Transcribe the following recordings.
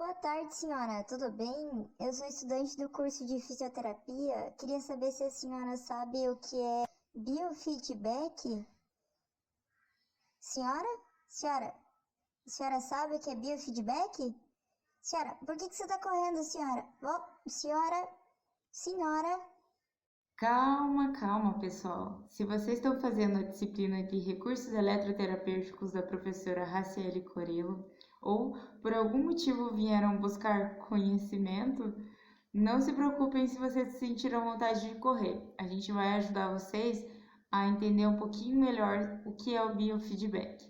Boa tarde, senhora. Tudo bem? Eu sou estudante do curso de fisioterapia. Queria saber se a senhora sabe o que é biofeedback. Senhora? Senhora? A senhora sabe o que é biofeedback? Senhora, por que você está correndo, senhora? Senhora? Senhora? Calma, calma, pessoal. Se vocês estão fazendo a disciplina de recursos eletroterapêuticos da professora Raciele Corilo, ou por algum motivo vieram buscar conhecimento, não se preocupem se vocês sentiram vontade de correr. A gente vai ajudar vocês a entender um pouquinho melhor o que é o biofeedback.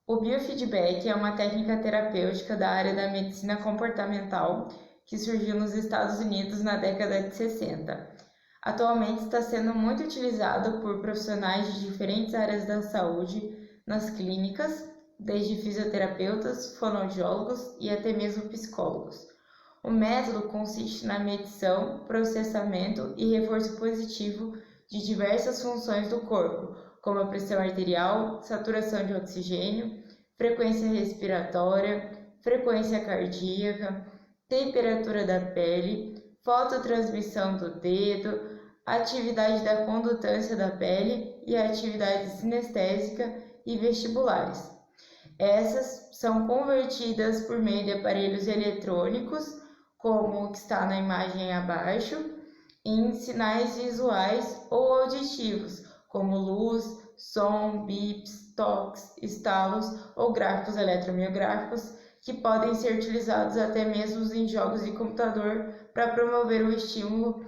O biofeedback é uma técnica terapêutica da área da medicina comportamental que surgiu nos Estados Unidos na década de 60. Atualmente está sendo muito utilizado por profissionais de diferentes áreas da saúde nas clínicas, desde fisioterapeutas, fonoaudiólogos e até mesmo psicólogos. O método consiste na medição, processamento e reforço positivo de diversas funções do corpo, como a pressão arterial, saturação de oxigênio, frequência respiratória, frequência cardíaca, temperatura da pele, fototransmissão do dedo, atividade da condutância da pele e atividade sinestésica e vestibulares. Essas são convertidas por meio de aparelhos eletrônicos, como o que está na imagem abaixo, em sinais visuais ou auditivos, como luz, som, bips, toques, estalos ou gráficos eletromiográficos, que podem ser utilizados até mesmo em jogos de computador para promover o estímulo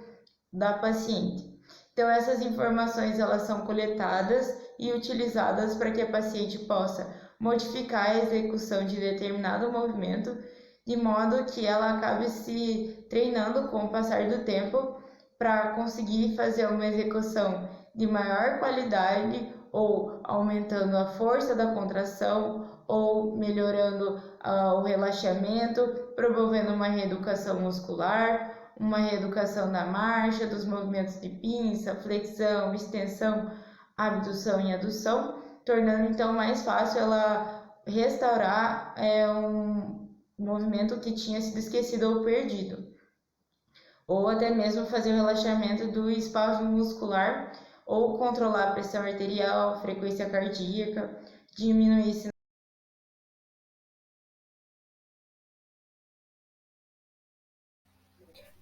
da paciente. Então, essas informações elas são coletadas e utilizadas para que a paciente possa modificar a execução de determinado movimento, de modo que ela acabe se treinando com o passar do tempo para conseguir fazer uma execução de maior qualidade, ou aumentando a força da contração, ou melhorando o relaxamento, promovendo uma reeducação muscular, uma reeducação da marcha, dos movimentos de pinça, flexão, extensão, abdução e adução, tornando então mais fácil ela restaurar um movimento que tinha sido esquecido ou perdido. Ou até mesmo fazer o relaxamento do espasmo muscular, ou controlar a pressão arterial, frequência cardíaca, diminuir.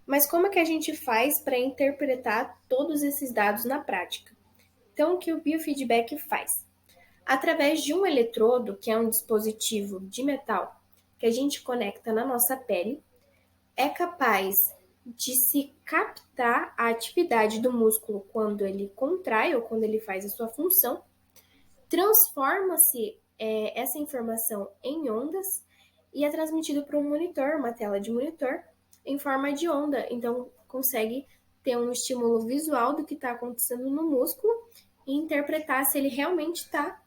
Mas como é que a gente faz para interpretar todos esses dados na prática? Então, o que o biofeedback faz? Através de um eletrodo, que é um dispositivo de metal que a gente conecta na nossa pele, é capaz de se captar a atividade do músculo quando ele contrai ou quando ele faz a sua função, transforma-se essa informação em ondas e é transmitido para um monitor, uma tela de monitor, em forma de onda. Então, consegue ter um estímulo visual do que está acontecendo no músculo e interpretar se ele realmente está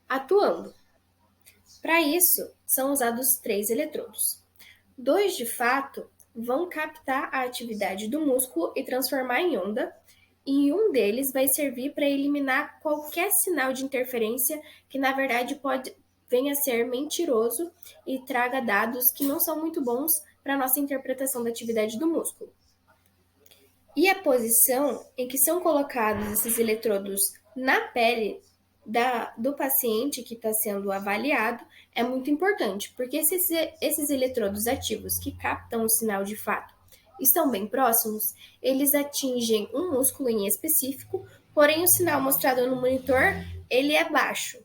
atuando. Para isso, são usados 3 eletrodos. 2, de fato, vão captar a atividade do músculo e transformar em onda, e um deles vai servir para eliminar qualquer sinal de interferência que, na verdade, venha a ser mentiroso e traga dados que não são muito bons para a nossa interpretação da atividade do músculo. E a posição em que são colocados esses eletrodos na pele do paciente que está sendo avaliado é muito importante, porque esses eletrodos ativos que captam o sinal de fato estão bem próximos, eles atingem um músculo em específico, porém o sinal mostrado no monitor ele é baixo.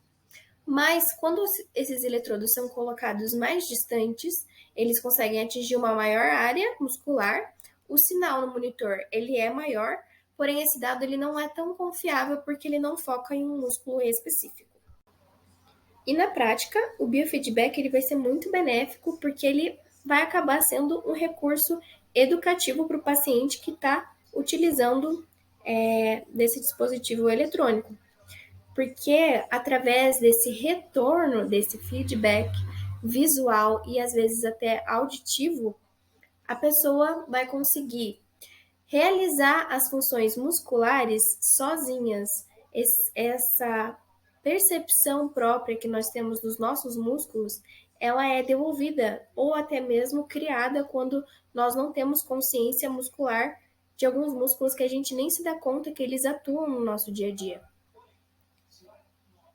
Mas quando esses eletrodos são colocados mais distantes, eles conseguem atingir uma maior área muscular. O sinal no monitor ele é maior, porém esse dado ele não é tão confiável porque ele não foca em um músculo específico. E na prática, o biofeedback ele vai ser muito benéfico porque ele vai acabar sendo um recurso educativo para o paciente que está utilizando desse dispositivo eletrônico. Porque através desse retorno, desse feedback visual e às vezes até auditivo, a pessoa vai conseguir realizar as funções musculares sozinhas. Essa percepção própria que nós temos dos nossos músculos, ela é devolvida ou até mesmo criada quando nós não temos consciência muscular de alguns músculos que a gente nem se dá conta que eles atuam no nosso dia a dia.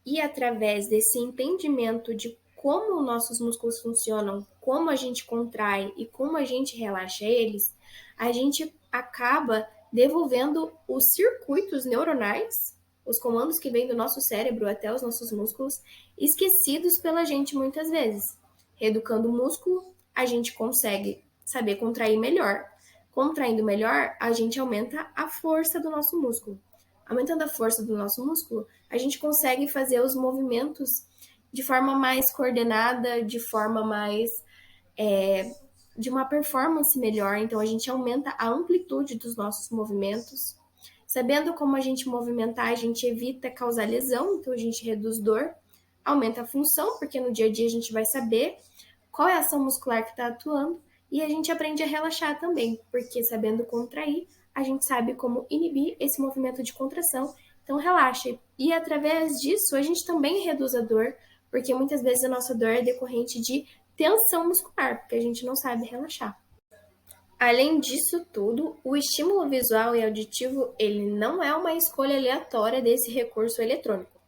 E através desse entendimento de como nossos músculos funcionam, como a gente contrai e como a gente relaxa eles, a gente acaba devolvendo os circuitos neuronais, os comandos que vêm do nosso cérebro até os nossos músculos, esquecidos pela gente muitas vezes. Reeducando o músculo, a gente consegue saber contrair melhor. Contraindo melhor, a gente aumenta a força do nosso músculo. Aumentando a força do nosso músculo, a gente consegue fazer os movimentos de forma mais coordenada, de forma mais de uma performance melhor. Então a gente aumenta a amplitude dos nossos movimentos. Sabendo como a gente movimentar, a gente evita causar lesão, então a gente reduz dor, aumenta a função, porque no dia a dia a gente vai saber qual é a ação muscular que está atuando, e a gente aprende a relaxar também, porque sabendo contrair, a gente sabe como inibir esse movimento de contração. Então relaxa. E através disso, a gente também reduz a dor, porque muitas vezes a nossa dor é decorrente de tensão muscular, porque a gente não sabe relaxar. Além disso tudo, o estímulo visual e auditivo, ele não é uma escolha aleatória desse recurso eletrônico.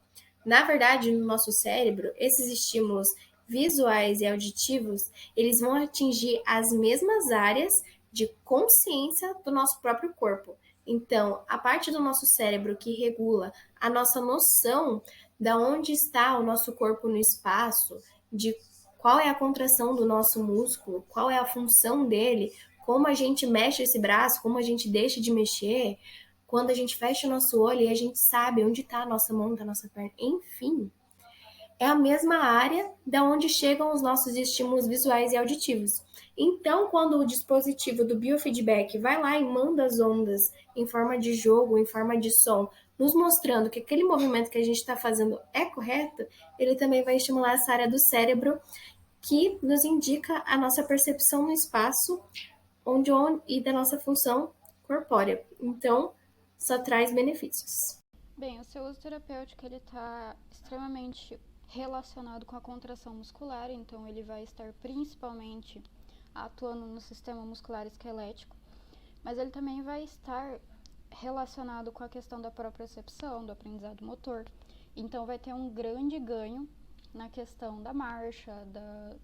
Na verdade, no nosso cérebro, esses estímulos visuais e auditivos, eles vão atingir as mesmas áreas de consciência do nosso próprio corpo. Então, a parte do nosso cérebro que regula a nossa noção de onde está o nosso corpo no espaço, de qual é a contração do nosso músculo, qual é a função dele, como a gente mexe esse braço, como a gente deixa de mexer, quando a gente fecha o nosso olho e a gente sabe onde está a nossa mão, está a nossa perna, enfim, é a mesma área da onde chegam os nossos estímulos visuais e auditivos. Então, quando o dispositivo do biofeedback vai lá e manda as ondas em forma de jogo, em forma de som, nos mostrando que aquele movimento que a gente está fazendo é correto, ele também vai estimular essa área do cérebro que nos indica a nossa percepção no espaço e da nossa função corpórea. Então, só traz benefícios. Bem, o seu uso terapêutico ele está extremamente relacionado com a contração muscular, então ele vai estar principalmente atuando no sistema muscular esquelético, mas ele também vai estar relacionado com a questão da propriocepção, do aprendizado motor. Então vai ter um grande ganho na questão da marcha, da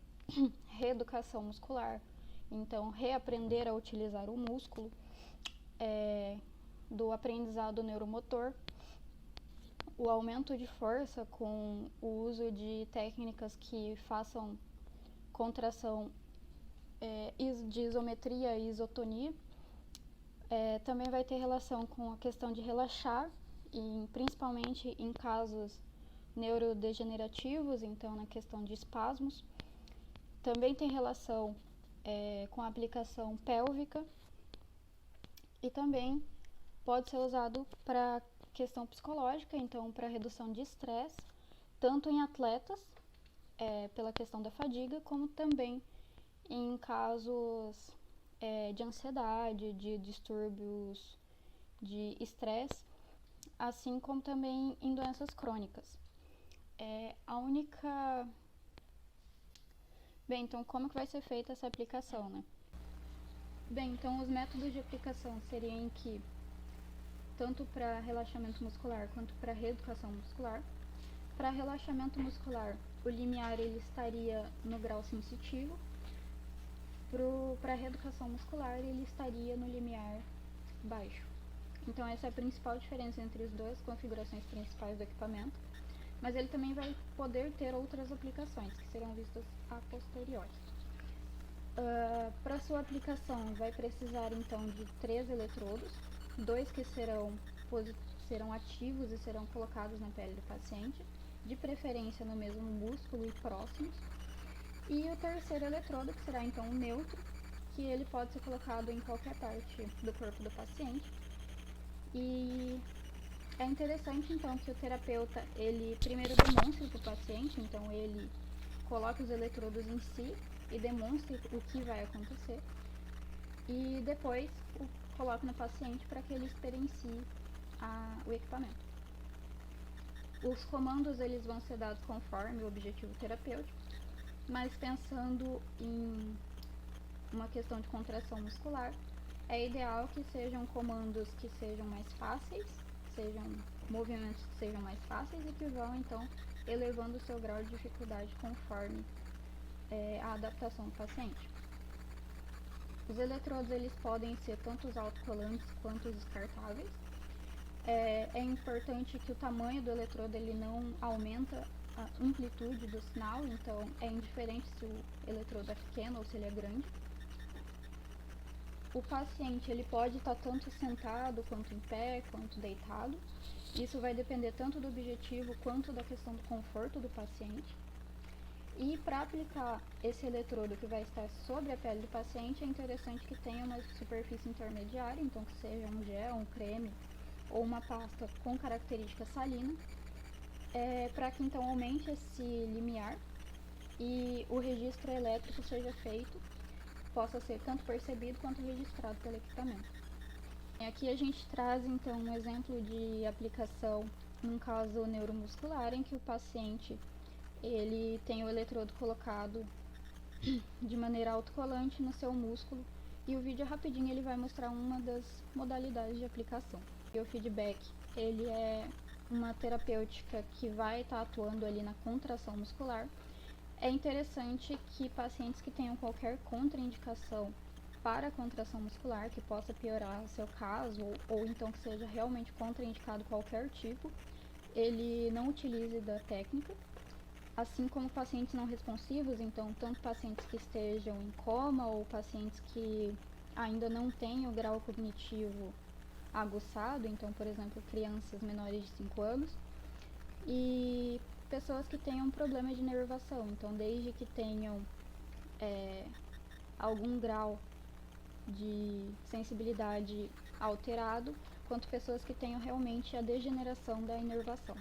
reeducação muscular. Então, reaprender a utilizar o músculo, do aprendizado neuromotor, o aumento de força com o uso de técnicas que façam contração de isometria e isotonia. Também vai ter relação com a questão de relaxar, principalmente em casos neurodegenerativos, então na questão de espasmos. Também tem relação com a aplicação pélvica e também pode ser usado para questão psicológica, então para redução de estresse, tanto em atletas, pela questão da fadiga, como também em casos de ansiedade, de distúrbios de estresse, assim como também em doenças crônicas. Bem, então como que vai ser feita essa aplicação, né? Bem, então os métodos de aplicação seriam em que, tanto para relaxamento muscular quanto para reeducação muscular. Para relaxamento muscular, o limiar ele estaria no grau sensitivo. Para reeducação muscular, ele estaria no limiar baixo. Então essa é a principal diferença entre as duas configurações principais do equipamento. Mas ele também vai poder ter outras aplicações, que serão vistas a posteriori. Para sua aplicação, vai precisar então de 3 eletrodos, 2 que serão ativos e serão colocados na pele do paciente, de preferência no mesmo músculo e próximos, e o terceiro eletrodo, que será então neutro, que ele pode ser colocado em qualquer parte do corpo do paciente. E é interessante então que o terapeuta ele primeiro demonstre para o paciente, então ele coloque os eletrodos em si e demonstre o que vai acontecer, e depois coloque no paciente para que ele experiencie o equipamento. Os comandos eles vão ser dados conforme o objetivo terapêutico, Mas pensando em uma questão de contração muscular, é ideal que sejam comandos que sejam mais fáceis, sejam movimentos que sejam mais fáceis e que vão então elevando o seu grau de dificuldade conforme a adaptação do paciente. Os eletrodos eles podem ser tanto os autocolantes quanto os descartáveis. É importante que o tamanho do eletrodo ele não aumenta a amplitude do sinal, então é indiferente se o eletrodo é pequeno ou se ele é grande. O paciente ele pode estar tanto sentado, quanto em pé, quanto deitado. Isso vai depender tanto do objetivo quanto da questão do conforto do paciente. E para aplicar esse eletrodo que vai estar sobre a pele do paciente, é interessante que tenha uma superfície intermediária, então que seja um gel, um creme ou uma pasta com característica salina, para que então aumente esse limiar e o registro elétrico seja feito, possa ser tanto percebido quanto registrado pelo equipamento. Aqui a gente traz então um exemplo de aplicação num caso neuromuscular em que o paciente ele tem o eletrodo colocado de maneira autocolante no seu músculo e o vídeo rapidinho ele vai mostrar uma das modalidades de aplicação. E o feedback ele é uma terapêutica que vai estar atuando ali na contração muscular. É interessante que pacientes que tenham qualquer contraindicação para a contração muscular, que possa piorar o seu caso, ou então que seja realmente contraindicado qualquer tipo, ele não utilize da técnica. Assim como pacientes não responsivos, então tanto pacientes que estejam em coma ou pacientes que ainda não têm o grau cognitivo aguçado, então, por exemplo, crianças menores de 5 anos, e pessoas que tenham problema de inervação, então desde que tenham algum grau de sensibilidade alterado, quanto pessoas que tenham realmente a degeneração da inervação.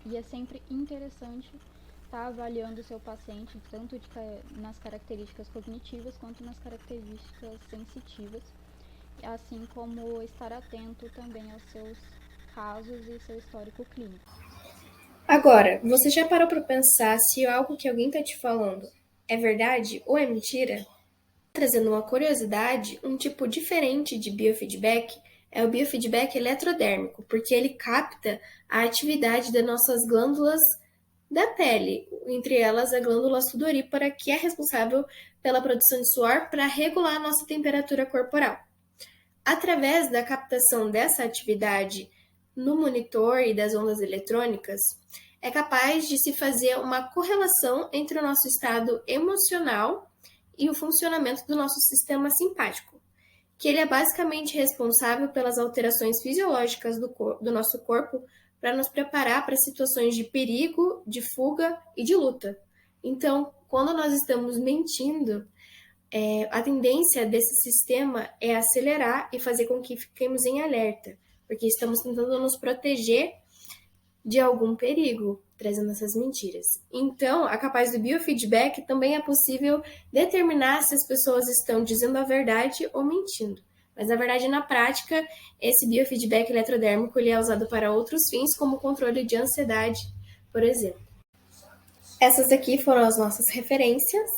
E é sempre interessante estar avaliando o seu paciente, tanto nas características cognitivas quanto nas características sensitivas, assim como estar atento também aos seus casos e seu histórico clínico. Agora, você já parou para pensar se algo que alguém está te falando é verdade ou é mentira? Trazendo uma curiosidade, um tipo diferente de biofeedback é o biofeedback eletrodérmico, porque ele capta a atividade das nossas glândulas da pele, entre elas a glândula sudorípara, que é responsável pela produção de suor para regular a nossa temperatura corporal. Através da captação dessa atividade no monitor e das ondas eletrônicas, é capaz de se fazer uma correlação entre o nosso estado emocional e o funcionamento do nosso sistema simpático, que ele é basicamente responsável pelas alterações fisiológicas do nosso corpo para nos preparar para situações de perigo, de fuga e de luta. Então, quando nós estamos mentindo, a tendência desse sistema é acelerar e fazer com que fiquemos em alerta, porque estamos tentando nos proteger de algum perigo, trazendo essas mentiras. Então, capaz do biofeedback também é possível determinar se as pessoas estão dizendo a verdade ou mentindo. Mas, na verdade, na prática, esse biofeedback eletrodérmico ele é usado para outros fins, como controle de ansiedade, por exemplo. Essas aqui foram as nossas referências.